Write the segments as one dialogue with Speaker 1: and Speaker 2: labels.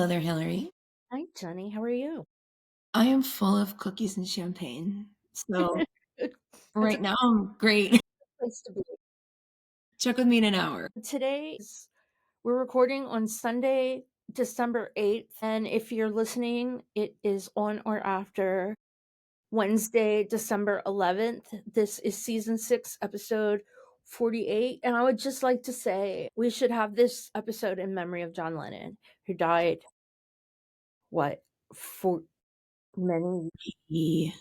Speaker 1: Hello there, Hillary.
Speaker 2: Hi, Jenny. How are you?
Speaker 1: I am full of cookies and champagne. So
Speaker 2: Good. That's a
Speaker 1: right now I'm great.
Speaker 2: place to be.
Speaker 1: Check with me in an hour.
Speaker 2: We're recording on Sunday, December 8th. And if you're listening, it is on or after Wednesday, December 11th. This is season 6, episode 48. And I would just like to say we should have this episode in memory of John Lennon, who died, for many,
Speaker 1: The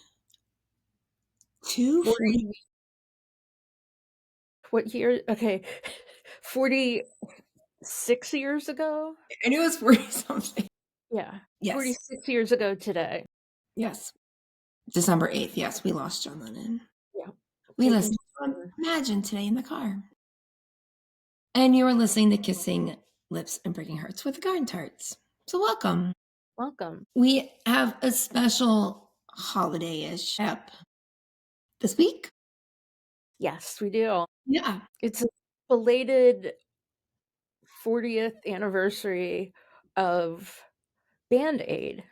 Speaker 1: 240,
Speaker 2: 40, what year? Okay, 46 years ago.
Speaker 1: I knew it was 40 something.
Speaker 2: Yeah,
Speaker 1: Yes.
Speaker 2: 46 years ago today.
Speaker 1: Yes. December 8th. Yes, we lost John Lennon.
Speaker 2: Yeah,
Speaker 1: We
Speaker 2: taken
Speaker 1: listened to Imagine today in the car. And you were listening to Kissing Lips and Breaking Hearts with the Garden Tarts. So welcome.
Speaker 2: welcome.
Speaker 1: We have a special holiday-ish ep this week.
Speaker 2: Yes, we do.
Speaker 1: Yeah.
Speaker 2: It's a belated 40th anniversary of Band-Aid.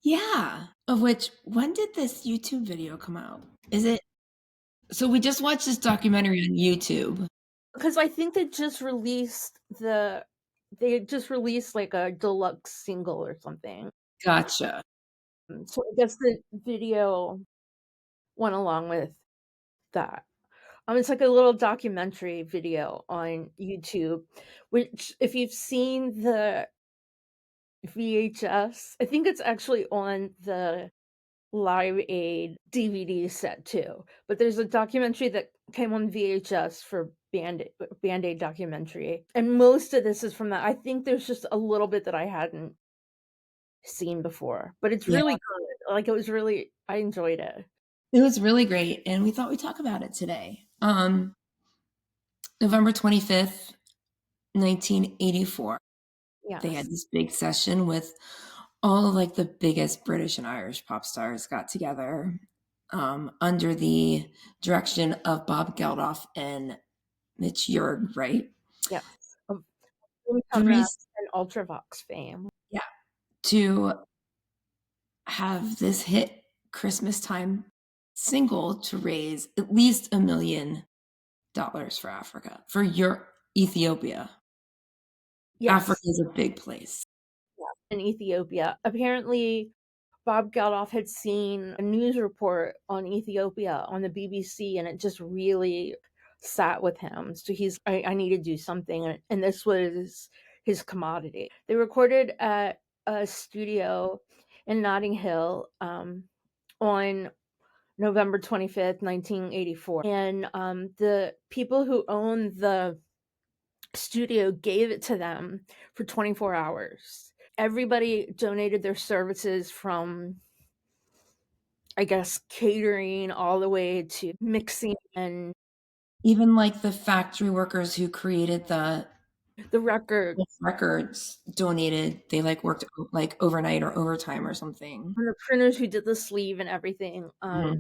Speaker 1: Yeah. Of which, when did this YouTube video come out? Is it so we just watched this documentary on YouTube.
Speaker 2: Because I think they just released like a deluxe single or something.
Speaker 1: Gotcha.
Speaker 2: So I guess the video went along with that. It's like a little documentary video on YouTube, which if you've seen the VHS, I think it's actually on the Live Aid DVD set too. But there's a documentary that came on VHS for Band-Aid documentary. And most of this is from that. I think there's just a little bit that I hadn't seen before, but it's
Speaker 1: Yeah.
Speaker 2: really good. Like I enjoyed it.
Speaker 1: It was really great, and we thought we'd talk about it today. November 25th, 1984. They had
Speaker 2: Yes.
Speaker 1: this big session with all of, like, the biggest British and Irish pop stars got together, under the direction of Bob Geldof and Mitch Ure, right?
Speaker 2: Yes. Of
Speaker 1: The
Speaker 2: Boomtown Rap
Speaker 1: reason
Speaker 2: and Ultravox fame.
Speaker 1: Yeah. To have this hit Christmas time single to raise at least $1 million for Africa, for your Ethiopia. Africa
Speaker 2: Yes.
Speaker 1: is a big place.
Speaker 2: Yeah. In Ethiopia. Apparently Bob Geldof had seen a news report on Ethiopia on the BBC, and it just really sat with him. So I need to do something. And this was his commodity. They recorded at a studio in Notting Hill on November 25th, 1984. And the people who owned the studio gave it to them for 24 hours. Everybody donated their services, from I guess catering all the way to mixing and
Speaker 1: Even, like, the factory workers who created the
Speaker 2: the record,
Speaker 1: records donated. They, like, worked, like, overnight or overtime or something.
Speaker 2: and the printers who did the sleeve and everything.
Speaker 1: Mhm.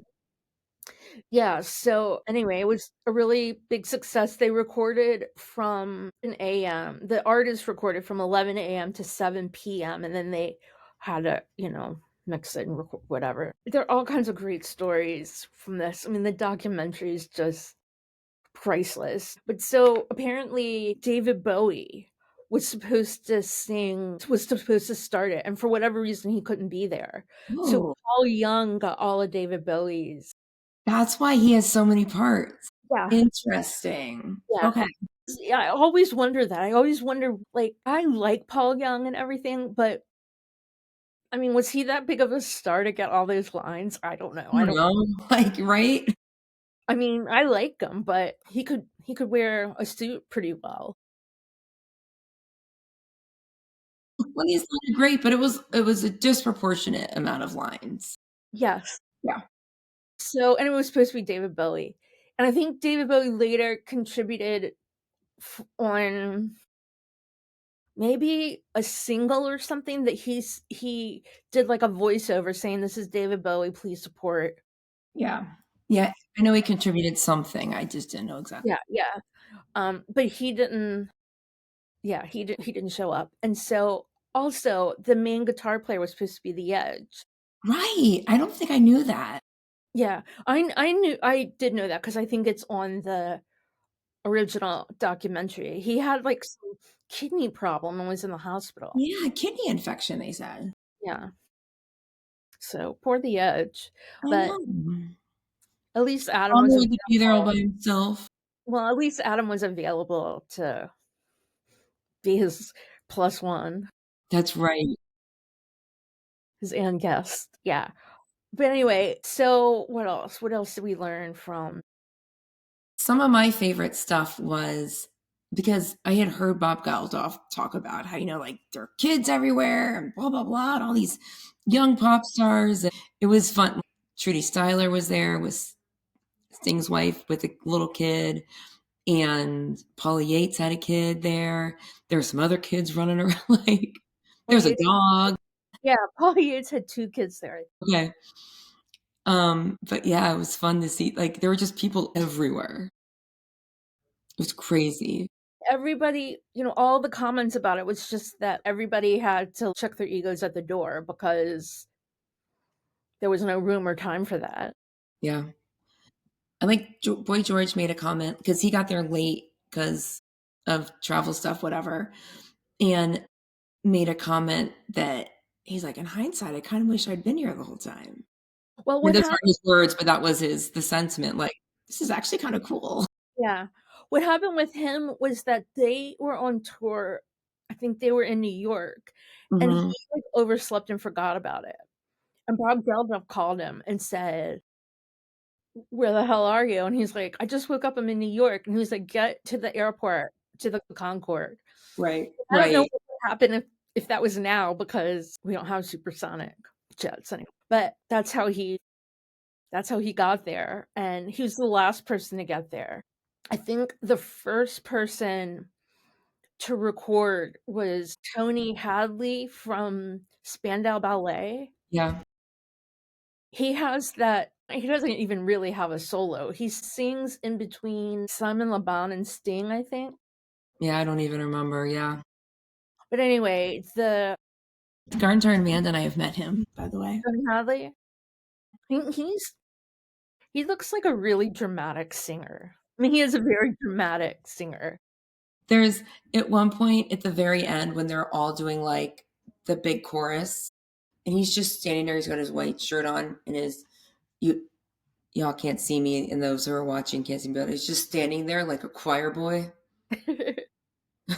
Speaker 2: Yeah, so anyway, it was a really big success. They recorded from an AM. The artist recorded from 11 AM to 7 PM, and then they had to, mix it and record whatever. There are all kinds of great stories from this. I mean, the documentary is just priceless. But so apparently David Bowie was supposed to start it, and for whatever reason he couldn't be there. So
Speaker 1: Oh,
Speaker 2: Paul Young got all of David Bowie's.
Speaker 1: that's why he has so many parts.
Speaker 2: Yeah,
Speaker 1: Interesting.
Speaker 2: yeah.
Speaker 1: Okay.
Speaker 2: Yeah, I always wonder that. I always wonder, like, I like Paul Young and everything, but I mean, was he that big of a star to get all those lines? I don't know.
Speaker 1: I don't know, like, right?
Speaker 2: I mean, I like him, but he could wear a suit pretty well.
Speaker 1: Well, he sounded great, but it was a disproportionate amount of lines.
Speaker 2: Yes.
Speaker 1: Yeah.
Speaker 2: So, and it was supposed to be David Bowie. And I think David Bowie later contributed on maybe a single or something that he did like a voiceover saying, "This is David Bowie, please support."
Speaker 1: Yeah. Yeah, I know he contributed something, I just didn't know exactly.
Speaker 2: Yeah, yeah. But he didn't. Yeah, he didn't show up, and so Also, the main guitar player was supposed to be The Edge.
Speaker 1: Right, I don't think I knew that.
Speaker 2: Yeah, I knew I did know that because I think it's on the original documentary. He had, like, some kidney problem and was in the hospital.
Speaker 1: Yeah, kidney infection, they said.
Speaker 2: Yeah, so poor The Edge,
Speaker 1: I
Speaker 2: but
Speaker 1: know.
Speaker 2: at least Adam was
Speaker 1: Bummer he could be there all
Speaker 2: available.
Speaker 1: by himself.
Speaker 2: Well, at least Adam was available to be his plus one,
Speaker 1: That's right.
Speaker 2: his and guest. Yeah. But anyway, so what else? What else did we learn from
Speaker 1: Some of my favorite stuff was because I had heard Bob Geldof talk about how, like, there are kids everywhere and blah, blah, blah, and all these young pop stars. And it was fun. Trudy Styler was there, was Sting's wife with a little kid, and Paula Yates had a kid there. There were some other kids running around, like,
Speaker 2: Paul
Speaker 1: there's a
Speaker 2: Yates?
Speaker 1: dog.
Speaker 2: Yeah, Paul Yates had 2 kids there.
Speaker 1: Okay. But yeah, it was fun to see. Like, there were just people everywhere. It was crazy.
Speaker 2: Everybody, all the comments about it was just that everybody had to check their egos at the door because there was no room or time for that.
Speaker 1: Yeah. I like Boy George made a comment because he got there late because of travel stuff, whatever, and made a comment that he's like, in hindsight, I kind of wish I'd been here the whole time.
Speaker 2: Well,
Speaker 1: And
Speaker 2: what
Speaker 1: those
Speaker 2: happened?
Speaker 1: aren't his words, but that was the sentiment. Like, this is actually kind of cool.
Speaker 2: Yeah. What happened with him was that they were on tour. I think they were in New York, and he,
Speaker 1: Hmm.
Speaker 2: like, overslept and forgot about it. And Bob Geldof called him and said, "Where the hell are you?" And he's like, "I just woke up. I'm in New York." And he was like, "Get to the airport, to the Concorde."
Speaker 1: Right,
Speaker 2: I don't know
Speaker 1: right.
Speaker 2: what would happen if that was now because we don't have supersonic jets anymore. But that's how he got there, and he was the last person to get there. I think the first person to record was Tony Hadley from Spandau Ballet.
Speaker 1: Yeah,
Speaker 2: He doesn't even really have a solo. He sings in between Simon Le Bon and Sting, I think.
Speaker 1: yeah. I don't even remember. Yeah,
Speaker 2: But anyway, the
Speaker 1: Garntar and Amanda and I have met him, by the way.
Speaker 2: Tony Hadley, he looks like a really dramatic singer. I mean, he is a very dramatic singer.
Speaker 1: There's at one point at the very end when they're all doing like the big chorus, and he's just standing there. He's got his white shirt on and you y'all can't see me, and those who are watching can't see me, but he's just standing there like a choir boy,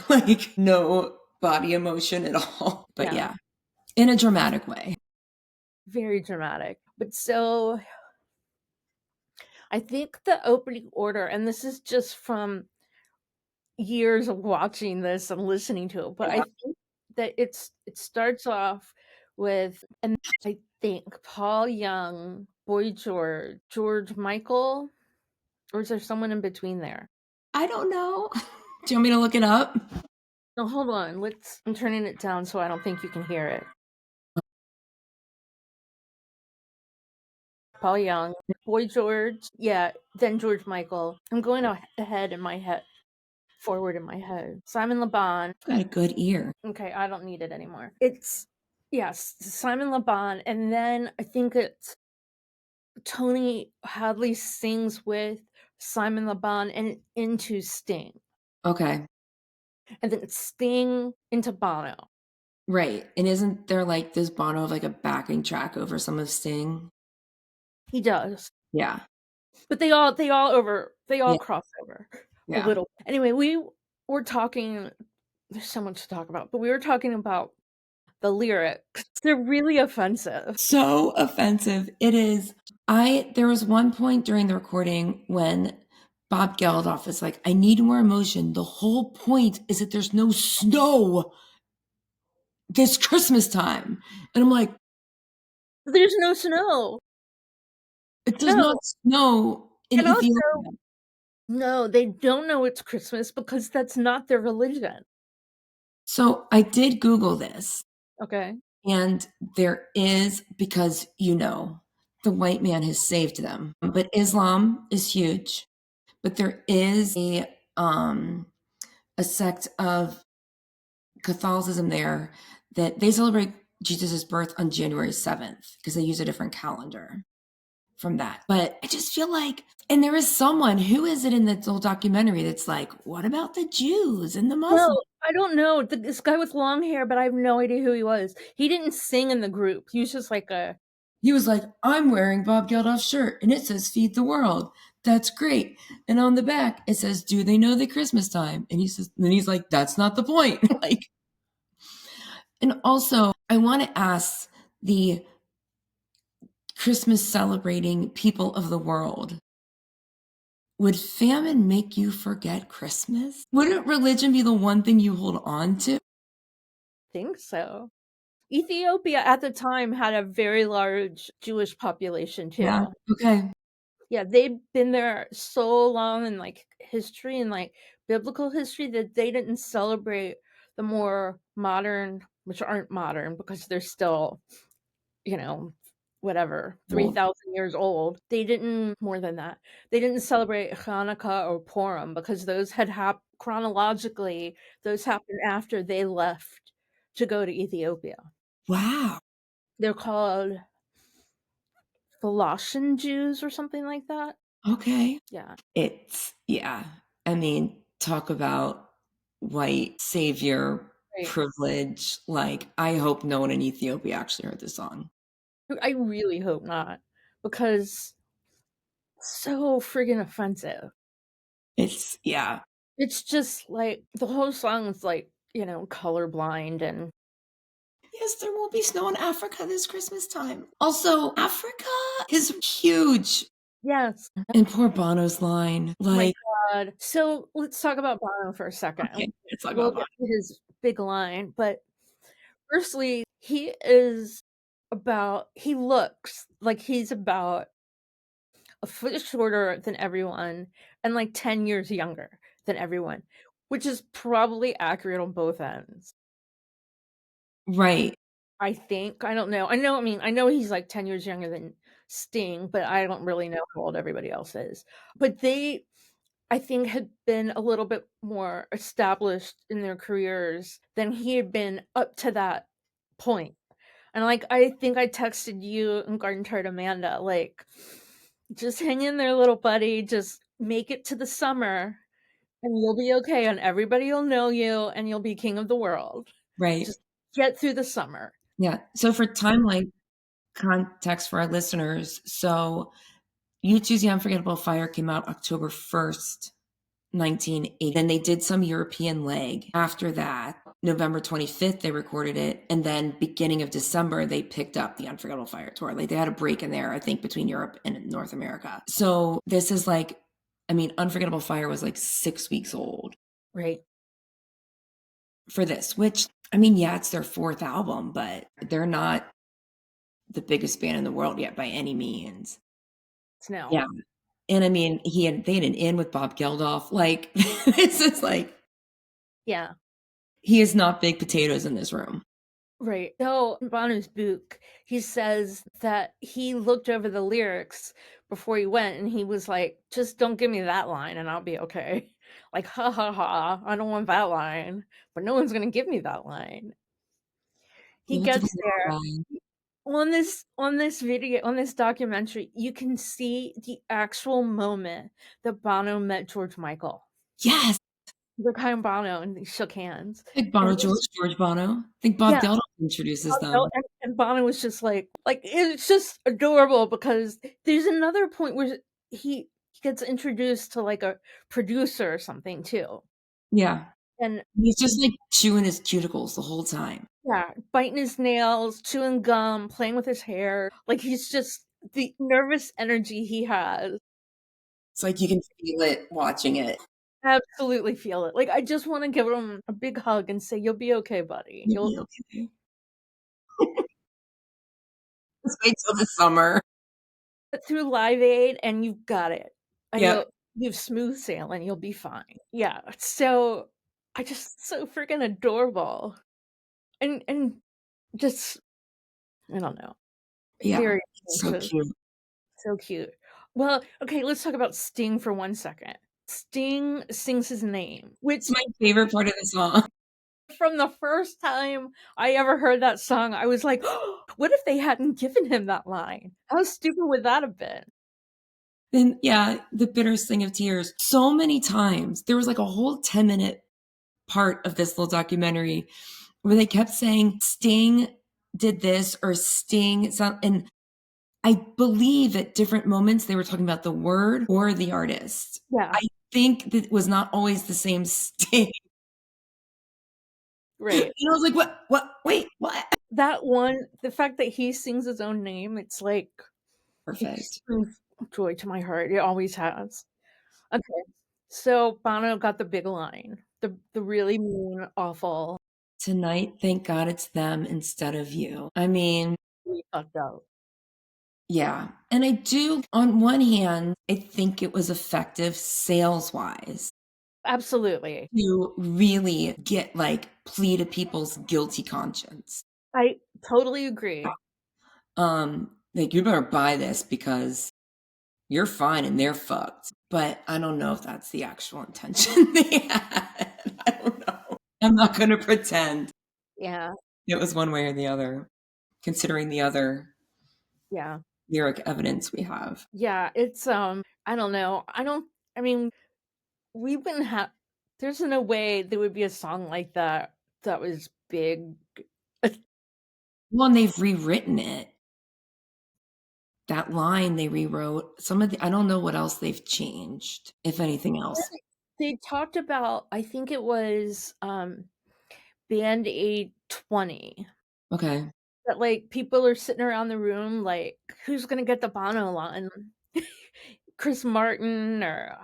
Speaker 1: like no body emotion at all. But
Speaker 2: Yeah,
Speaker 1: yeah, in a dramatic way.
Speaker 2: very dramatic. But so I think the opening order, and this is just from years of watching this and listening to it, but I
Speaker 1: Yeah.
Speaker 2: think that it starts off with, and I think Paul Young, Boy George, George Michael, or is there someone in between there?
Speaker 1: I don't know. Do you want me to look it up?
Speaker 2: No, hold on. I'm turning it down so I don't think you can hear it. Paul Young, Boy George, yeah, then George Michael. I'm going ahead in my head, forward in my head. Simon Le Bon.
Speaker 1: I've got a good ear.
Speaker 2: Okay, I don't need it anymore. It's yes, Simon Le Bon, and then I think it's Tony Hadley sings with Simon Le Bon and into Sting,
Speaker 1: Okay.
Speaker 2: and then it's Sting into Bono.
Speaker 1: Right. And isn't there like this Bono of like a backing track over some of Sting?
Speaker 2: He does,
Speaker 1: Yeah.
Speaker 2: but they all
Speaker 1: Yeah.
Speaker 2: cross over a
Speaker 1: Yeah.
Speaker 2: little. Anyway, we were talking. There's so much to talk about, but we were talking about the lyrics. They're really offensive.
Speaker 1: So offensive. It is. There was one point during the recording when Bob Geldof is like, I need more emotion. The whole point is that there's no snow this Christmas time. And I'm like,
Speaker 2: There's no snow.
Speaker 1: it does not
Speaker 2: No,
Speaker 1: snow in
Speaker 2: and also
Speaker 1: Ethiopia.
Speaker 2: no, they don't know it's Christmas because that's not their religion.
Speaker 1: So I did Google this,
Speaker 2: Okay.
Speaker 1: and there is, because, the white man has saved them. But Islam is huge. But there is a sect of Catholicism there that they celebrate Jesus' birth on January 7th because they use a different calendar from that. But I just feel like, and there is someone, who is it in this whole documentary that's like, what about the Jews and the Muslims?
Speaker 2: No, I don't know, this guy with long hair, but I have no idea who he was. He didn't sing in the group. He was just like a
Speaker 1: He was like, I'm wearing Bob Geldof's shirt and it says feed the world. That's great. And on the back, it says, do they know the Christmas time? And he says, and he's like, that's not the point. Like, and also, I want to ask the Christmas celebrating people of the world, would famine make you forget Christmas? Wouldn't religion be the one thing you hold on to?
Speaker 2: think so. Ethiopia at the time had a very large Jewish population
Speaker 1: Yeah.
Speaker 2: too.
Speaker 1: Okay.
Speaker 2: Yeah, they've been there so long in, like, history and, like, biblical history that they didn't celebrate the more modern, which aren't modern because they're still, you know, whatever,
Speaker 1: Well,
Speaker 2: 3,000 years old. They didn't more than that. They didn't celebrate Hanukkah or Purim because those had chronologically, those happened after they left to go to Ethiopia.
Speaker 1: wow.
Speaker 2: They're called Colossian Jews or something like that.
Speaker 1: Okay.
Speaker 2: Yeah.
Speaker 1: It's, yeah. I mean, talk about white savior
Speaker 2: Right.
Speaker 1: privilege. Like, I hope no one in Ethiopia actually heard this song.
Speaker 2: I really hope not because so friggin' offensive.
Speaker 1: It's, yeah.
Speaker 2: It's just like the whole song is like, colorblind and
Speaker 1: Yes, there won't be snow in Africa this Christmas time. Also, Africa is huge.
Speaker 2: yes.
Speaker 1: And poor Bono's line,
Speaker 2: Oh my
Speaker 1: like,
Speaker 2: god. So let's talk about Bono for a second.
Speaker 1: okay, let's talk
Speaker 2: We'll
Speaker 1: about
Speaker 2: get
Speaker 1: Bono.
Speaker 2: to his big line, but firstly, he is he looks like he's about a foot shorter than everyone and like 10 years younger than everyone, which is probably accurate on both ends.
Speaker 1: Right,
Speaker 2: I think. I don't know. I know he's like 10 years younger than Sting, but I don't really know how old everybody else is. But they, I think, had been a little bit more established in their careers than he had been up to that point. And like, I think I texted you and Garden Tart Amanda, like, just hang in there, little buddy. Just make it to the summer and you'll be okay. And everybody will know you and you'll be king of the world.
Speaker 1: right.
Speaker 2: Just get through the summer.
Speaker 1: Yeah. So for timeline context for our listeners, so You Choose the Unforgettable Fire came out October 1st, 1980. Then they did some European leg. After that, November 25th, they recorded it. And then beginning of December, they picked up the Unforgettable Fire tour. Like they had a break in there, I think, between Europe and North America. So this is like, I mean, Unforgettable Fire was like 6 weeks old
Speaker 2: Right.
Speaker 1: for this, which, I mean, yeah, it's their fourth album, but they're not the biggest band in the world yet by any means.
Speaker 2: No.
Speaker 1: Yeah. And I mean, they had an in with Bob Geldof. Like, it's just like,
Speaker 2: Yeah.
Speaker 1: he is not big potatoes in this room.
Speaker 2: Right. So in Bono's book, he says that he looked over the lyrics before he went and he was like, just don't give me that line and I'll be okay. Like, ha ha ha, I don't want that line, but no one's gonna give me that line. He
Speaker 1: You have to
Speaker 2: gets there.
Speaker 1: go.
Speaker 2: On this documentary, you can see the actual moment that Bono met George Michael.
Speaker 1: Yes.
Speaker 2: They're kind of Bono and they shook hands.
Speaker 1: Like
Speaker 2: And
Speaker 1: Bono
Speaker 2: it's
Speaker 1: George Bono. I think Bob
Speaker 2: yeah,
Speaker 1: Geldof introduces
Speaker 2: no,
Speaker 1: them.
Speaker 2: and Bono was just like it's just adorable because there's another point where he gets introduced to like a producer or something too.
Speaker 1: Yeah.
Speaker 2: And
Speaker 1: He's just like chewing his cuticles the whole time.
Speaker 2: yeah, biting his nails, chewing gum, playing with his hair. Like he's just the nervous energy he has.
Speaker 1: It's like you can feel it watching it.
Speaker 2: Absolutely feel it. Like I just want to give him a big hug and say, "You'll be okay, buddy.
Speaker 1: You'll
Speaker 2: You'll
Speaker 1: be okay. Just wait till the summer.
Speaker 2: get through Live Aid and you've got it. And
Speaker 1: Yep.
Speaker 2: you've smooth sailing, you'll be fine." Yeah. So I just so freaking adorable. And just I don't know.
Speaker 1: Yeah.
Speaker 2: Very
Speaker 1: So
Speaker 2: so
Speaker 1: cute.
Speaker 2: so cute. Well, okay, let's talk about Sting for 1 second. Sting sings his name,
Speaker 1: It's
Speaker 2: which
Speaker 1: my favorite part of the song.
Speaker 2: from the first time I ever heard that song, I was like, "What if they hadn't given him that line? How stupid would that have been?"
Speaker 1: And yeah, the bitterest thing of tears. So many times, there was like a whole 10-minute part of this little documentary where they kept saying Sting did this or Sting and I believe at different moments they were talking about the word or the artist.
Speaker 2: Yeah,
Speaker 1: I think that it was not always the same Sting.
Speaker 2: right.
Speaker 1: And I was like, "What? Wait, what?"
Speaker 2: That one, the fact that he sings his own name, it's like it just
Speaker 1: Perfect.
Speaker 2: brings joy to my heart. It always has. Okay, so Bono got the big line, the really mean, awful,
Speaker 1: Tonight, thank God it's them instead of you. I mean,
Speaker 2: really fucked up.
Speaker 1: yeah. And I do, on one hand, I think it was effective sales-wise
Speaker 2: Absolutely.
Speaker 1: to really get, like, plea to people's guilty conscience.
Speaker 2: I totally agree.
Speaker 1: Like, "You better buy this because you're fine and they're fucked." But I don't know if that's the actual intention they had. I don't know. I'm not gonna pretend
Speaker 2: Yeah,
Speaker 1: it was one way or the other, considering the other
Speaker 2: yeah.
Speaker 1: lyric evidence we have.
Speaker 2: Yeah, it's, I don't know. I mean, we wouldn't have there's no way there would be a song like that that was big.
Speaker 1: Well, and they've rewritten it. That line they rewrote. Some of the I don't know what else they've changed, if anything else.
Speaker 2: They talked about, I think it was, Band-Aid 20,
Speaker 1: Okay.
Speaker 2: that, like, people are sitting around the room like, "Who's gonna get the Bono line?" Chris Martin or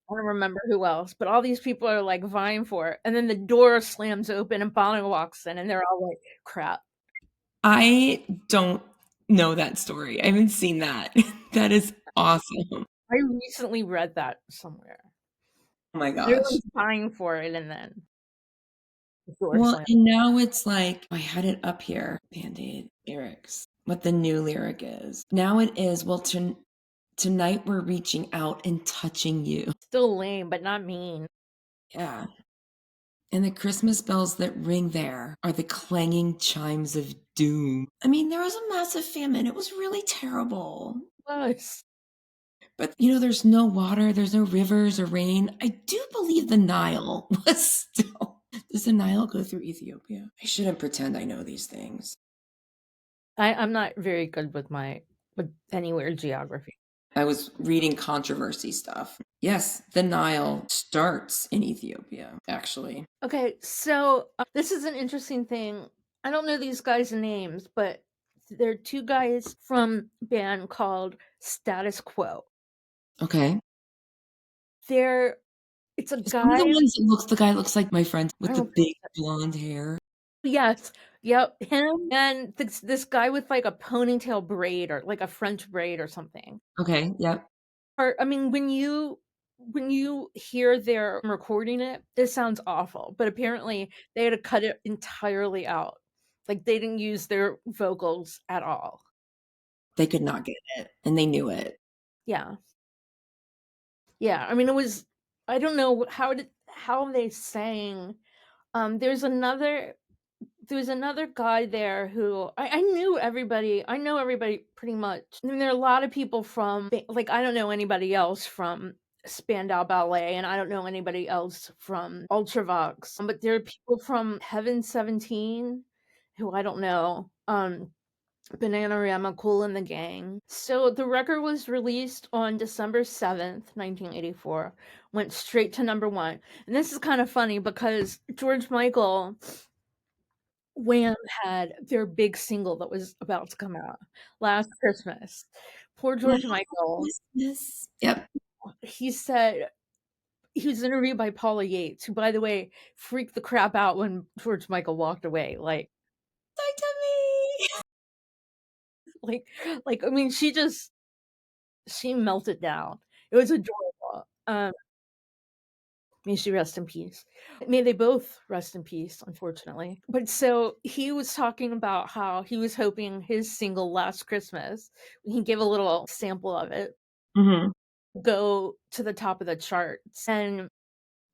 Speaker 2: I don't remember who else, but all these people are, like, vying for it, and then the door slams open and Bono walks in, and they're all like, "Crap."
Speaker 1: I don't know that story. I haven't seen that. That is awesome.
Speaker 2: I recently read that somewhere.
Speaker 1: Oh my gosh.
Speaker 2: Everyone's vying for it, and then the door
Speaker 1: Well,
Speaker 2: slams.
Speaker 1: and now it's like I had it up here, Band-Aid lyrics, what the new lyric is. Now it is, well, tonight we're reaching out and touching you.
Speaker 2: Still lame, but not mean.
Speaker 1: Yeah. And the Christmas bells that ring there are the clanging chimes of doom. I mean, there was a massive famine. It was really terrible.
Speaker 2: Was.
Speaker 1: But, there's no water, there's no rivers or rain. I do believe the Nile was still. Does the Nile go through Ethiopia? I shouldn't pretend I know these things.
Speaker 2: I'm not very good with anywhere geography.
Speaker 1: I was reading controversy stuff. Yes, the Nile starts in Ethiopia, actually.
Speaker 2: Okay, so, this is an interesting thing. I don't know these guys' names, but there are 2 guys from a band called Status Quo.
Speaker 1: Okay.
Speaker 2: They're it's a
Speaker 1: Is one of the
Speaker 2: guy
Speaker 1: ones that looks the guy looks like my friend
Speaker 2: I
Speaker 1: with the
Speaker 2: don't think
Speaker 1: big blonde hair?
Speaker 2: yes, yep, him and this guy with, like, a ponytail braid or, like, a French braid or something.
Speaker 1: Okay, yep.
Speaker 2: Or I mean, when you hear their recording it, it sounds awful, but apparently they had to cut it entirely out. Like, they didn't use their vocals at all.
Speaker 1: They could not get it, and they knew it.
Speaker 2: Yeah. Yeah, I mean, it was I don't know how they sang. There's another guy there who I know everybody pretty much. I mean, there are a lot of people from like, I don't know anybody else from Spandau Ballet, and I don't know anybody else from Ultravox, but there are people from Heaven 17 who I don't know, Bananarama, Kool and the Gang. So the record was released on December 7th, 1984, went straight to number 1, and this is kinda funny because George Michael Wham had their big single that was about to come out, Last Christmas. Poor
Speaker 1: Last
Speaker 2: George Michael,
Speaker 1: Christmas. Yep.
Speaker 2: he said he was interviewed by Paula Yates, who, by the way, freaked the crap out when George Michael walked away,
Speaker 1: Talk to me.
Speaker 2: like I mean, she melted down. It was adorable. May she rest in peace. May they both rest in peace, unfortunately. But so he was talking about how he was hoping his single Last Christmas, he gave a little sample of it,
Speaker 1: Mhm.
Speaker 2: go to the top of the charts. And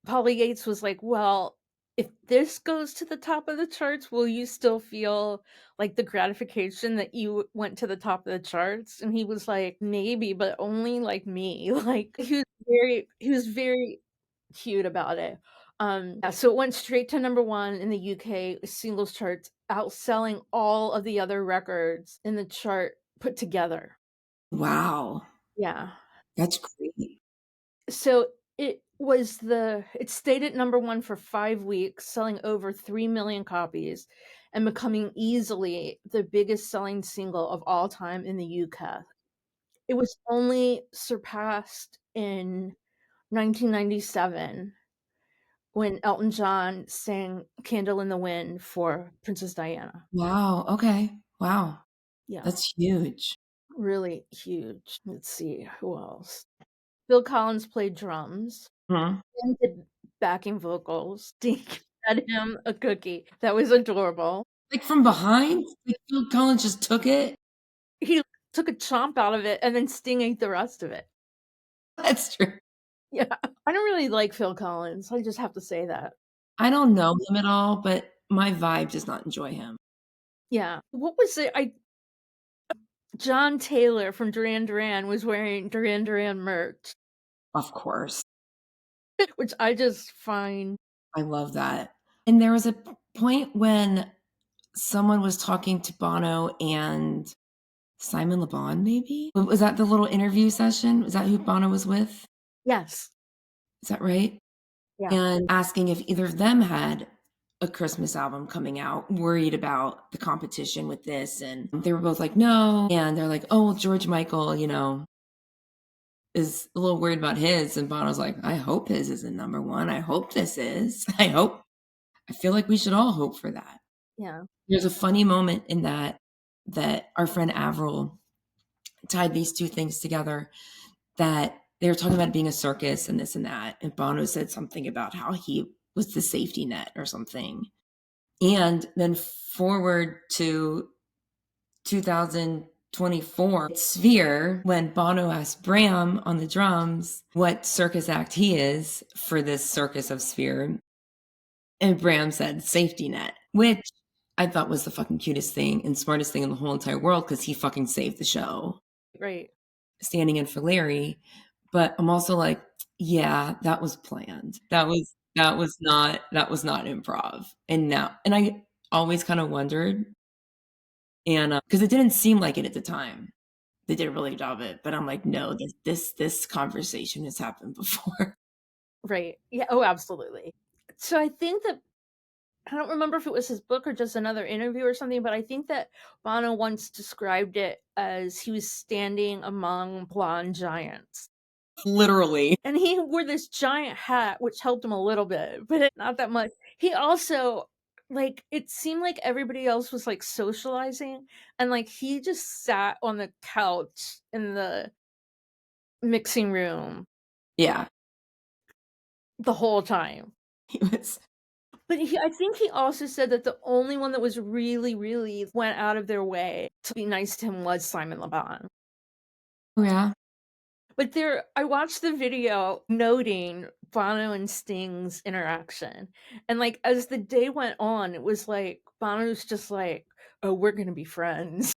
Speaker 2: Paula Yates was like, well, if this goes to the top of the charts, will you still feel, like, the gratification that you went to the top of the charts?" And he was like, "Maybe, but only, like, me." Like, he was very cute about it. Yeah, so it went straight to number 1 in the UK singles charts, outselling all of the other records in the chart put together.
Speaker 1: Wow,
Speaker 2: Yeah.
Speaker 1: that's great.
Speaker 2: So it stayed at number 1 for 5 weeks, selling over 3,000,000 copies and becoming easily the biggest selling single of all time in the UK. It was only surpassed in 1997 when Elton John sang "Candle in the Wind" for Princess Diana.
Speaker 1: Wow, okay. Wow,
Speaker 2: Yeah,
Speaker 1: that's huge.
Speaker 2: really huge. Let's see, who else? Phil Collins played drums
Speaker 1: Mhm.
Speaker 2: and did backing vocals. Sting fed him a cookie. That was adorable.
Speaker 1: Like, from behind? Like, Phil Collins just took it?
Speaker 2: He took a chomp out of it, and then Sting ate the rest of it.
Speaker 1: That's true.
Speaker 2: Yeah. I don't really like Phil Collins, I just have to say that.
Speaker 1: I don't know him at all, but my vibe does not enjoy him.
Speaker 2: Yeah. What was it? I John Taylor from Duran Duran was wearing Duran Duran merch,
Speaker 1: Of course.
Speaker 2: which I just find
Speaker 1: I love that. And there was a point when someone was talking to Bono and Simon Le Bon, maybe? Was that the little interview session? Was that who Bono was with?
Speaker 2: yes.
Speaker 1: Is that right?
Speaker 2: Yeah.
Speaker 1: And asking if either of them had a Christmas album coming out, worried about the competition with this, and they were both like, "No," and they're like, "Oh, well, George Michael, is a little worried about his," and Bono's like, "I hope his isn't number 1. I hope this is. I feel like we should all hope for that."
Speaker 2: Yeah.
Speaker 1: There's a funny moment in that our friend Avril tied these 2 things together, that they were talking about it being a circus and this and that, and Bono said something about how he was the safety net or something. And then forward to 2024, Sphere, when Bono asked Bram on the drums what circus act he is for this circus of Sphere, and Bram said safety net, which I thought was the fucking cutest thing and smartest thing in the whole entire world because he fucking saved the show
Speaker 2: Right.
Speaker 1: standing in for Larry. But I'm also like, yeah, that was planned. That was not improv. And I always kind of wondered, and because it didn't seem like it at the time. They did a really good job of it, but I'm like, no, this conversation has happened before.
Speaker 2: Right. Yeah, oh, absolutely. So I think that I don't remember if it was his book or just another interview or something, but I think that Bono once described it as he was standing among blonde giants.
Speaker 1: Literally.
Speaker 2: And he wore this giant hat, which helped him a little bit, but not that much. He also like, it seemed like everybody else was, like, socializing, and, like, he just sat on the couch in the mixing room
Speaker 1: Yeah,
Speaker 2: the whole time.
Speaker 1: he was.
Speaker 2: But I think he also said that the only one that was really, really went out of their way to be nice to him was Simon Le Bon.
Speaker 1: Oh, yeah?
Speaker 2: But I watched the video noting Bono and Sting's interaction, and, like, as the day went on, it was like, Bono's just like, "Oh, we're gonna be friends."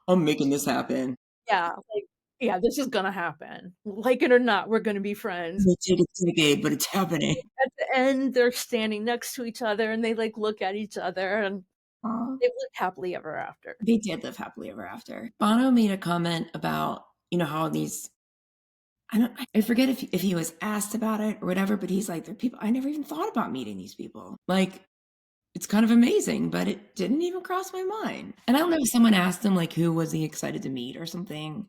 Speaker 1: I'm making this happen.
Speaker 2: Yeah, like, "Yeah, this is gonna happen. Like it or not, we're gonna be friends."
Speaker 1: It's gay, but it's happening.
Speaker 2: At the end, they're standing next to each other, and they, like, look at each other, and
Speaker 1: Aw.
Speaker 2: they live happily ever after.
Speaker 1: They did live happily ever after. Bono made a comment about, how these I forget if he was asked about it or whatever, but he's like, "There are people I never even thought about meeting these people." Like, it's kind of amazing, but it didn't even cross my mind. And I don't know if someone asked him, like, who was he excited to meet or something,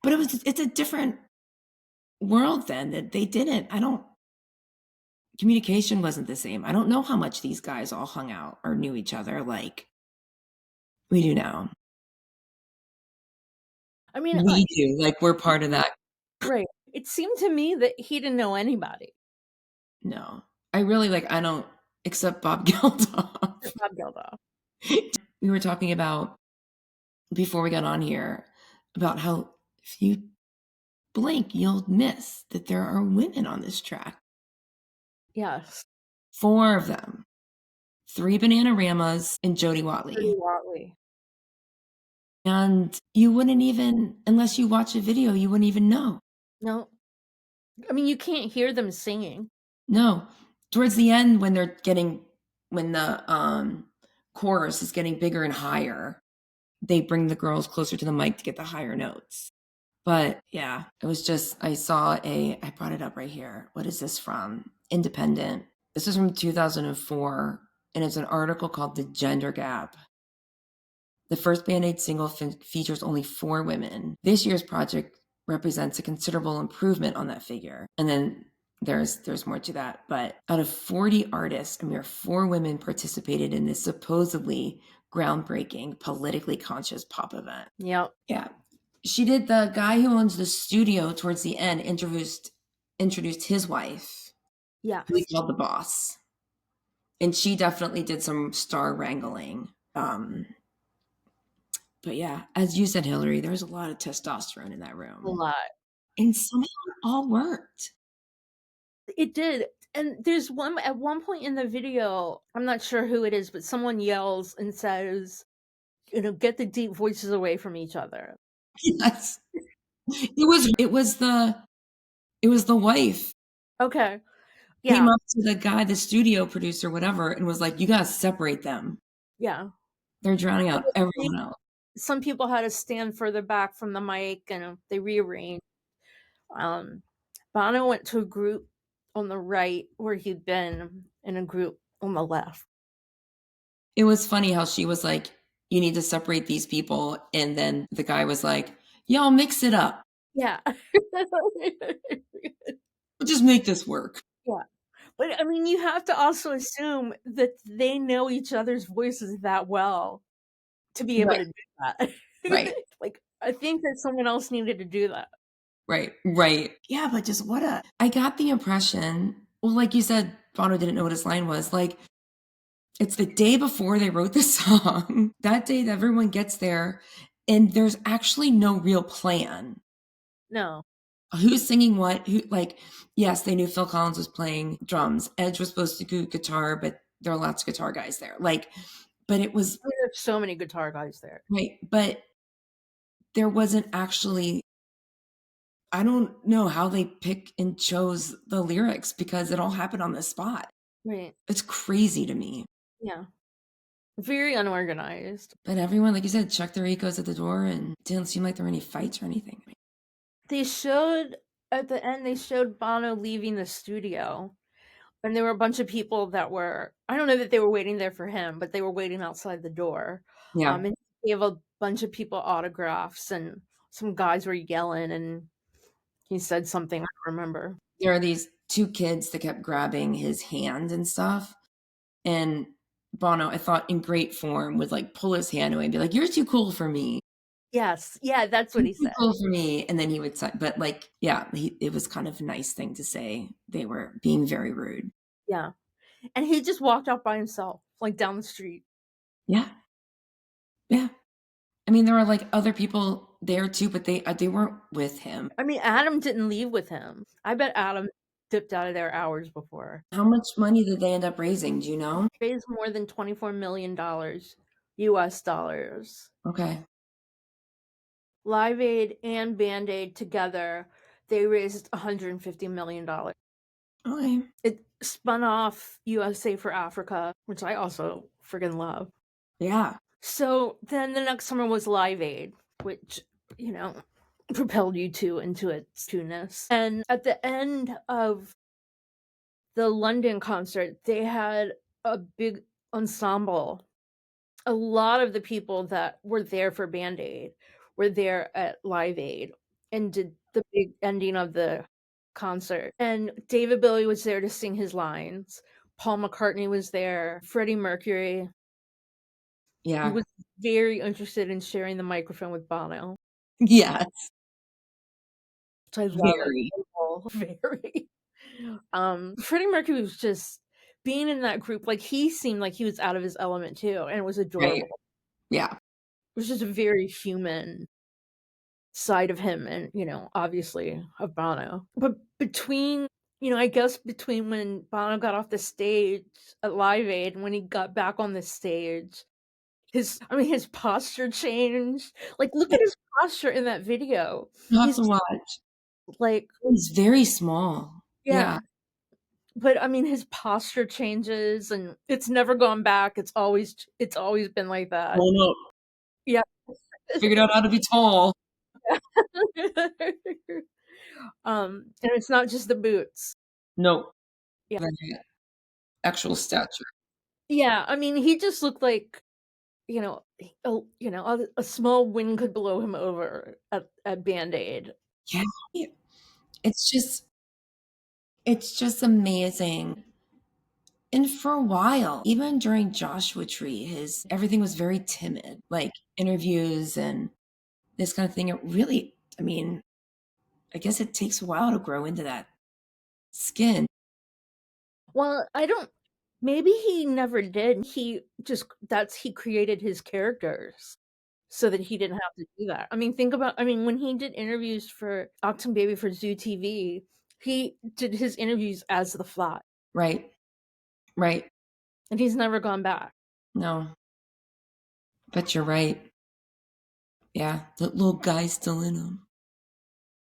Speaker 1: but it's a different world then that they didn't I don't communication wasn't the same. I don't know how much these guys all hung out or knew each other like we do now.
Speaker 2: I mean,
Speaker 1: We do, like, we're part of that.
Speaker 2: right. It seemed to me that he didn't know anybody
Speaker 1: No. I really, I don't except Bob Geldof.
Speaker 2: except Bob Geldof.
Speaker 1: We were talking about, before we got on here, about how if you blink, you'll miss that there are women on this track.
Speaker 2: Yes.
Speaker 1: 4 of them. 3 Bananaramas and Jody
Speaker 2: Pretty
Speaker 1: Watley.
Speaker 2: Watley.
Speaker 1: And you wouldn't even, unless you watch a video, you wouldn't even know.
Speaker 2: No, I mean, you can't hear them singing.
Speaker 1: No. Towards the end when when the, chorus is getting bigger and higher, they bring the girls closer to the mic to get the higher notes. But, yeah, it was just I brought it up right here. What is this from? Independent. This is from 2004, and it's an article called "The Gender Gap." The first Band-Aid single features only 4 women. This year's project represents a considerable improvement on that figure. And then there's more to that. But out of 40 artists, a mere 4 women participated in this supposedly groundbreaking, politically conscious pop event.
Speaker 2: Yep.
Speaker 1: Yeah. She did the guy who owns the studio towards the end introduced his wife, who he
Speaker 2: Yes.
Speaker 1: called the boss. And she definitely did some star wrangling. But yeah, as you said, Hillary, there was a lot of testosterone in that
Speaker 2: A
Speaker 1: room.
Speaker 2: lot.
Speaker 1: And somehow it all worked.
Speaker 2: It did. And there's at one point in the video, I'm not sure who it is, but someone yells and says, "Get the deep voices away from each other."
Speaker 1: Yes. It was the wife
Speaker 2: Okay.
Speaker 1: came
Speaker 2: Yeah.
Speaker 1: up to the guy, the studio producer, whatever, and was like, "You gotta separate them.
Speaker 2: Yeah.
Speaker 1: They're drowning out
Speaker 2: They
Speaker 1: everyone else."
Speaker 2: Some people had to stand further back from the mic, and they rearranged. Um, Bono went to a group on the right where he'd been in a group on the left.
Speaker 1: It was funny how she was like, "You need to separate these people," and then the guy was like, "Y'all mix it up.
Speaker 2: Yeah.
Speaker 1: We'll just make this work."
Speaker 2: Yeah. But, I mean, you have to also assume that they know each other's voices that well to be able
Speaker 1: Right,
Speaker 2: to do that.
Speaker 1: right.
Speaker 2: Like, I think that someone else needed to do that.
Speaker 1: Right, right. Yeah, but just I got the impression, well, like you said, Bono didn't know what his line was. Like, it's the day before they wrote the song. That day that everyone gets there, and there's actually no real plan.
Speaker 2: No.
Speaker 1: Who's singing what? Who, like, yes, they knew Phil Collins was playing drums. Edge was supposed to do guitar, but there are lots of guitar guys there. Like, but it was
Speaker 2: I mean, there's so many guitar guys there.
Speaker 1: right, but there wasn't actually, I don't know how they pick and chose the lyrics because it all happened on the spot.
Speaker 2: Right.
Speaker 1: It's crazy to me.
Speaker 2: Yeah. Very unorganized.
Speaker 1: But everyone, like you said, checked their egos at the door and it didn't seem like there were any fights or anything.
Speaker 2: They showed At the end, they showed Bono leaving the studio, and there were a bunch of people that were, I don't know that they were waiting there for him, but they were waiting outside the door.
Speaker 1: Yeah.
Speaker 2: And he gave a bunch of people autographs, and some guys were yelling, and he said something, I don't remember.
Speaker 1: There are these 2 kids that kept grabbing his hand and stuff. And Bono, I thought in great form, would like pull his hand away and be like, "You're too cool for me.
Speaker 2: Yes, yeah, that's what
Speaker 1: You're
Speaker 2: he
Speaker 1: too
Speaker 2: said.
Speaker 1: cool for me." And then he would say, but like, yeah, it was kind of a nice thing to say. They were being very rude.
Speaker 2: Yeah. And he just walked out by himself, like, down the street.
Speaker 1: Yeah. Yeah. I mean, there were like other people there too, but they weren't with him.
Speaker 2: I mean, Adam didn't leave with him. I bet Adam dipped out of there hours before.
Speaker 1: How much money did they end up raising? Do you know?
Speaker 2: Raised more than $24 million US dollars.
Speaker 1: Okay.
Speaker 2: Live Aid and Band Aid together, they raised $150 million.
Speaker 1: Okay.
Speaker 2: It spun off USA for Africa, which I also friggin' love.
Speaker 1: Yeah.
Speaker 2: So then the next summer was Live Aid, which, you know, propelled U2 into its two-ness. And at the end of the London concert, they had a big ensemble. A lot of the people that were there for Band Aid were there at Live Aid and did the big ending of the concert. And David Bowie was there to sing his lines. Paul McCartney was there. Freddie Mercury. He
Speaker 1: Yeah.
Speaker 2: was very interested in sharing the microphone with Bono,
Speaker 1: Yes.
Speaker 2: which I love as
Speaker 1: Very.
Speaker 2: well, very. Freddie Mercury was just being in that group, like, he seemed like he was out of his element too, and it was
Speaker 1: Right.
Speaker 2: adorable.
Speaker 1: Yeah.
Speaker 2: It was just a very human side of him and, obviously of Bono. But between I guess between when Bono got off the stage at Live Aid and when he got back on the stage, his posture changed. Like, look
Speaker 1: Yeah,
Speaker 2: at his posture in that video.
Speaker 1: you have
Speaker 2: He's
Speaker 1: to watch.
Speaker 2: like,
Speaker 1: He's very small. Yeah.
Speaker 2: yeah, but his posture changes and it's never gone back. It's always been like that.
Speaker 1: Blown up.
Speaker 2: Yeah.
Speaker 1: Figured out how to be tall.
Speaker 2: And it's not just the boots.
Speaker 1: No.
Speaker 2: Yeah.
Speaker 1: Right. Actual stature.
Speaker 2: Yeah, he just looked like, a small wind could blow him over at Band-Aid.
Speaker 1: Yeah. It's just it's just amazing. And for a while, even during Joshua Tree, his everything was very timid, like interviews and this kind of thing. It really, I mean, I guess it takes a while to grow into that skin.
Speaker 2: Well, I don't maybe he never did. He created his characters so that he didn't have to do that. When he did interviews for Octon Baby for Zoo TV, he did his interviews as the Fly,
Speaker 1: Right. Right.
Speaker 2: and he's never gone back.
Speaker 1: No, but you're right. Yeah. The little guy's still in him.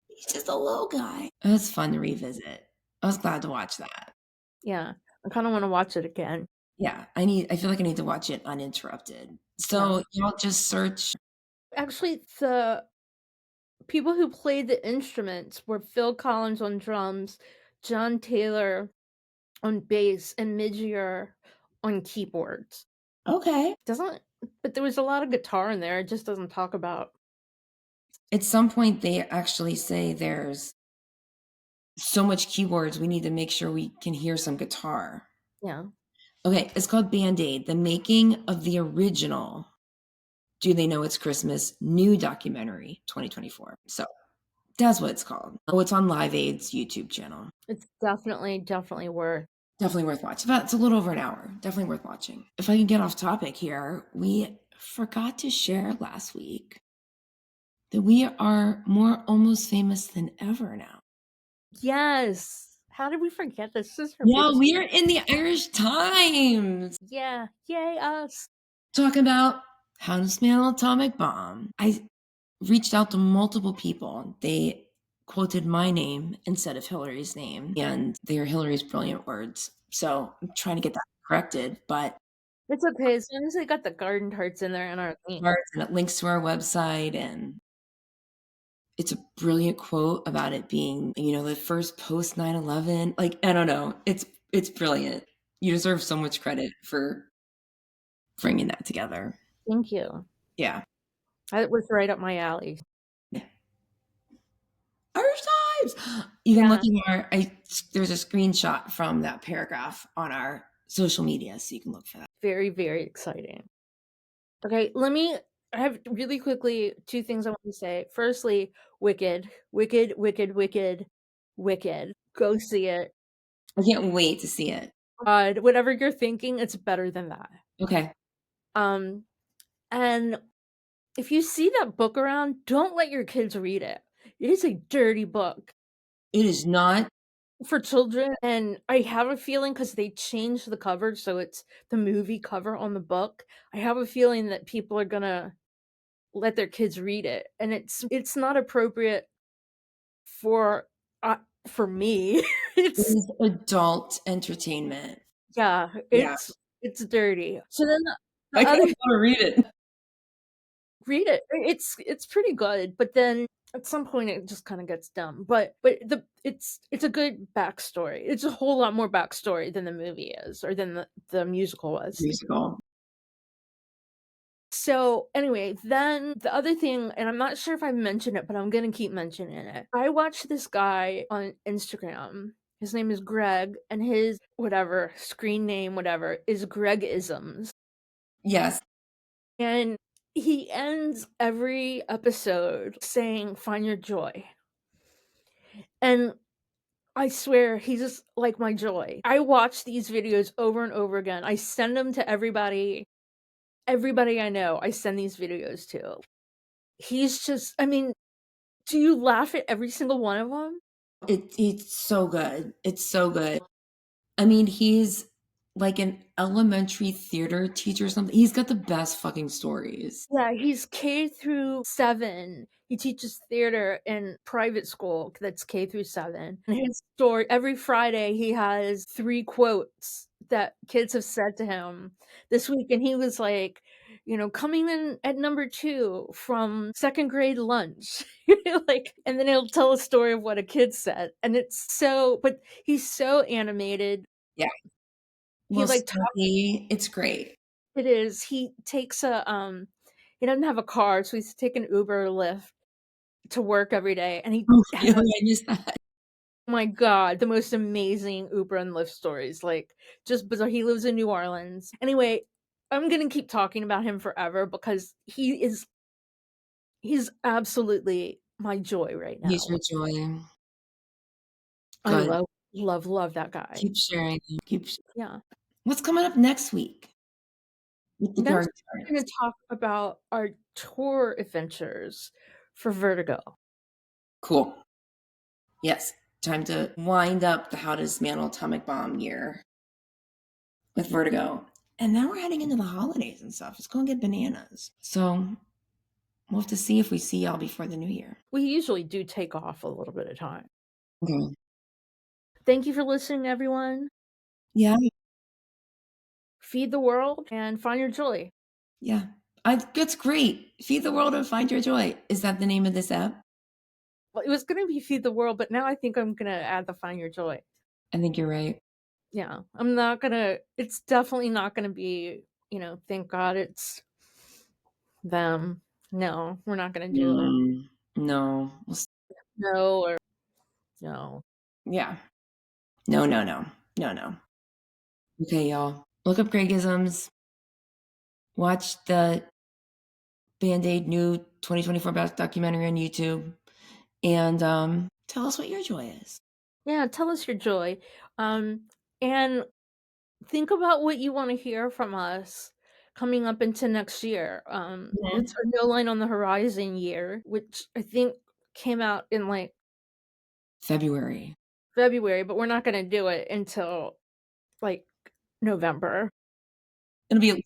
Speaker 1: He's just a little guy. It was fun to revisit. I was glad to watch that.
Speaker 2: Yeah. I kinda wanna watch it again.
Speaker 1: Yeah. I feel like I need to watch it uninterrupted.
Speaker 2: Yeah.
Speaker 1: So y'all just search.
Speaker 2: Actually, the people who played the instruments were Phil Collins on drums, John Taylor on bass, and Midgier on keyboards.
Speaker 1: Okay.
Speaker 2: Doesn't but there was a lot of guitar in there, it just doesn't talk about.
Speaker 1: At some point, they actually say there's so much keyboards, we need to make sure we can hear some guitar.
Speaker 2: Yeah.
Speaker 1: Okay, it's called Band-Aid, the making of the original Do They Know It's Christmas new documentary 2024. So that's what it's called. Oh, it's on Live Aid's YouTube channel.
Speaker 2: It's definitely, definitely worth.
Speaker 1: Definitely worth watching. It's a little over an hour. Definitely worth watching. If I can get off topic here, we forgot to share last week that we are more almost famous than ever now.
Speaker 2: Yes! How did we forget this? This is our
Speaker 1: Yeah,
Speaker 2: biggest.
Speaker 1: we are in the Irish Times
Speaker 2: Yeah, yay us!
Speaker 1: talking about how to smell atomic bomb. I reached out to multiple people. They quoted my name instead of Hillary's name, and they are Hillary's brilliant words. So I'm trying to get that corrected, but
Speaker 2: It's okay, as long as they got the garden tarts in there and our name.
Speaker 1: and it links to our website, and it's a brilliant quote about it being, the first post 9/11. Like, I don't know. It's brilliant. You deserve so much credit for bringing that together.
Speaker 2: Thank you.
Speaker 1: Yeah.
Speaker 2: That was right up my alley.
Speaker 1: Yeah. Irish Times. You can
Speaker 2: Yeah.
Speaker 1: look in there's a screenshot from that paragraph on our social media, so you can look for that.
Speaker 2: Very, very exciting. Okay, I have really quickly 2 things I want to say. Firstly, Wicked. Wicked, Wicked, Wicked, Wicked. Go see it.
Speaker 1: I can't wait to see it.
Speaker 2: God, whatever you're thinking, it's better than that.
Speaker 1: Okay.
Speaker 2: Um, and if you see that book around, don't let your kids read it. It is a dirty book
Speaker 1: It is not.
Speaker 2: for children, and I have a feeling because they changed the cover, so it's the movie cover on the book. I have a feeling that people are gonna let their kids read it, and it's not appropriate for for me.
Speaker 1: It
Speaker 2: It's
Speaker 1: is adult entertainment.
Speaker 2: yeah,
Speaker 1: Yeah.
Speaker 2: it's dirty. So then the
Speaker 1: I kind
Speaker 2: other
Speaker 1: of want to read it.
Speaker 2: read it. It's pretty good, but then at some point it just kind of gets dumb. But it's a good backstory. It's a whole lot more backstory than the movie is, or than the musical was.
Speaker 1: Musical.
Speaker 2: So anyway, then the other thing, and I'm not sure if I mentioned it, but I'm gonna keep mentioning it. I watched this guy on Instagram. His name is Greg, and his whatever screen name, whatever, is Gregisms.
Speaker 1: Yes.
Speaker 2: And he ends every episode saying, "Find your joy." And I swear, he's just like my joy. I watch these videos over and over again. I send them to everybody I know. I send these videos to. He's just, do you laugh at every single one of them?
Speaker 1: It's so good. It's so good. I mean, he's like an elementary theater teacher or something. He's got the best fucking stories.
Speaker 2: Yeah, he's K through 7. He teaches theater in private school that's K through 7. And his story every Friday he has 3 quotes that kids have said to him this week, and he was like, "Coming in at number 2 from 2nd grade lunch." Like, and then he'll tell a story of what a kid said, and but he's so animated.
Speaker 1: Yeah.
Speaker 2: He,
Speaker 1: Well,
Speaker 2: like, talks.
Speaker 1: Snoopy, it's great.
Speaker 2: It is. He takes he doesn't have a car, so he's taking Uber or Lyft to work every day, and he
Speaker 1: Oh,
Speaker 2: has,
Speaker 1: really? I missed that.
Speaker 2: oh my god, the most amazing Uber and Lyft stories, like, just bizarre. He lives in New Orleans. Anyway, I'm gonna keep talking about him forever because he's absolutely my joy right
Speaker 1: He's
Speaker 2: now.
Speaker 1: your joy.
Speaker 2: I
Speaker 1: Good.
Speaker 2: love, love, love that guy.
Speaker 1: Keep sharing.
Speaker 2: Yeah.
Speaker 1: What's coming up next week with the
Speaker 2: Next,
Speaker 1: Garden
Speaker 2: we're gonna
Speaker 1: Charts?
Speaker 2: talk about our tour adventures for Vertigo.
Speaker 1: Cool. Yes. Time to wind up the How to Dismantle Atomic Bomb year with Vertigo. And now we're heading into the holidays and stuff. It's going to get bananas. So we'll have to see if we see y'all before the new year.
Speaker 2: We usually do take off a little bit of time.
Speaker 1: Okay.
Speaker 2: Thank you for listening, everyone.
Speaker 1: Yeah.
Speaker 2: Feed the world and find your joy.
Speaker 1: Yeah. That's great. Feed the world and find your joy. Is that the name of this app?
Speaker 2: Well, it was going to be feed the world, but now I think I'm going to add the find your joy.
Speaker 1: I think you're right.
Speaker 2: Yeah, I'm not going to, it's definitely not going to be, thank God it's them. No, we're not going to do it.
Speaker 1: No.
Speaker 2: No, or no.
Speaker 1: Yeah. No, no, no. No, no. Okay, y'all. Look up Gregisms. Watch the Band-Aid new 2024 Best documentary on YouTube. And tell us what your joy is.
Speaker 2: Yeah, tell us your joy. And think about what you want to hear from us coming up into next year.
Speaker 1: Mhm.
Speaker 2: It's our No Line on the Horizon year, which I think came out in like
Speaker 1: February.
Speaker 2: February, but we're not going to do it until like November.
Speaker 1: It'll be at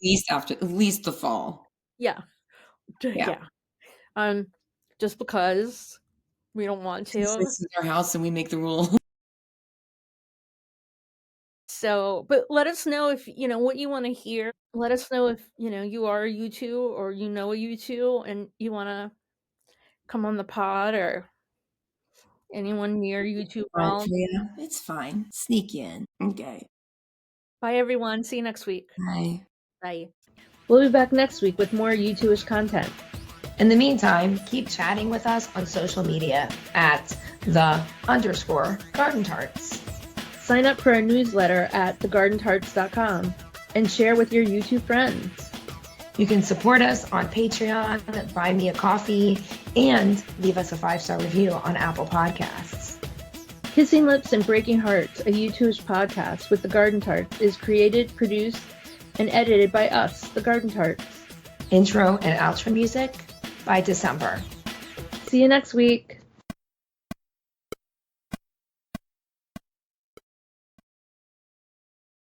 Speaker 1: least the fall.
Speaker 2: Yeah.
Speaker 1: Yeah.
Speaker 2: Yeah. Um, just because we don't want
Speaker 1: Since
Speaker 2: to.
Speaker 1: this is our house and we make the rule.
Speaker 2: So, but let us know if, what you want to hear. Let us know if, you are a U2 or a U2 and you want to come on the pod or anyone near U2
Speaker 1: Fine
Speaker 2: realm.
Speaker 1: for you. It's fine. Sneak in. Okay.
Speaker 2: Bye, everyone. See you next week.
Speaker 1: Bye.
Speaker 2: Bye. We'll be back next week with more U2ish content.
Speaker 1: In the meantime, keep chatting with us on social media at _Garden Tarts.
Speaker 2: Sign up for our newsletter at thegardentarts.com and share with your YouTube friends.
Speaker 1: You can support us on Patreon, buy me a coffee, and leave us a 5-star review on Apple Podcasts.
Speaker 2: Kissing Lips and Breaking Hearts, a U2ish podcast with the Garden Tarts, is created, produced, and edited by us, the Garden Tarts.
Speaker 1: Intro and outro music by December.
Speaker 2: See you next week.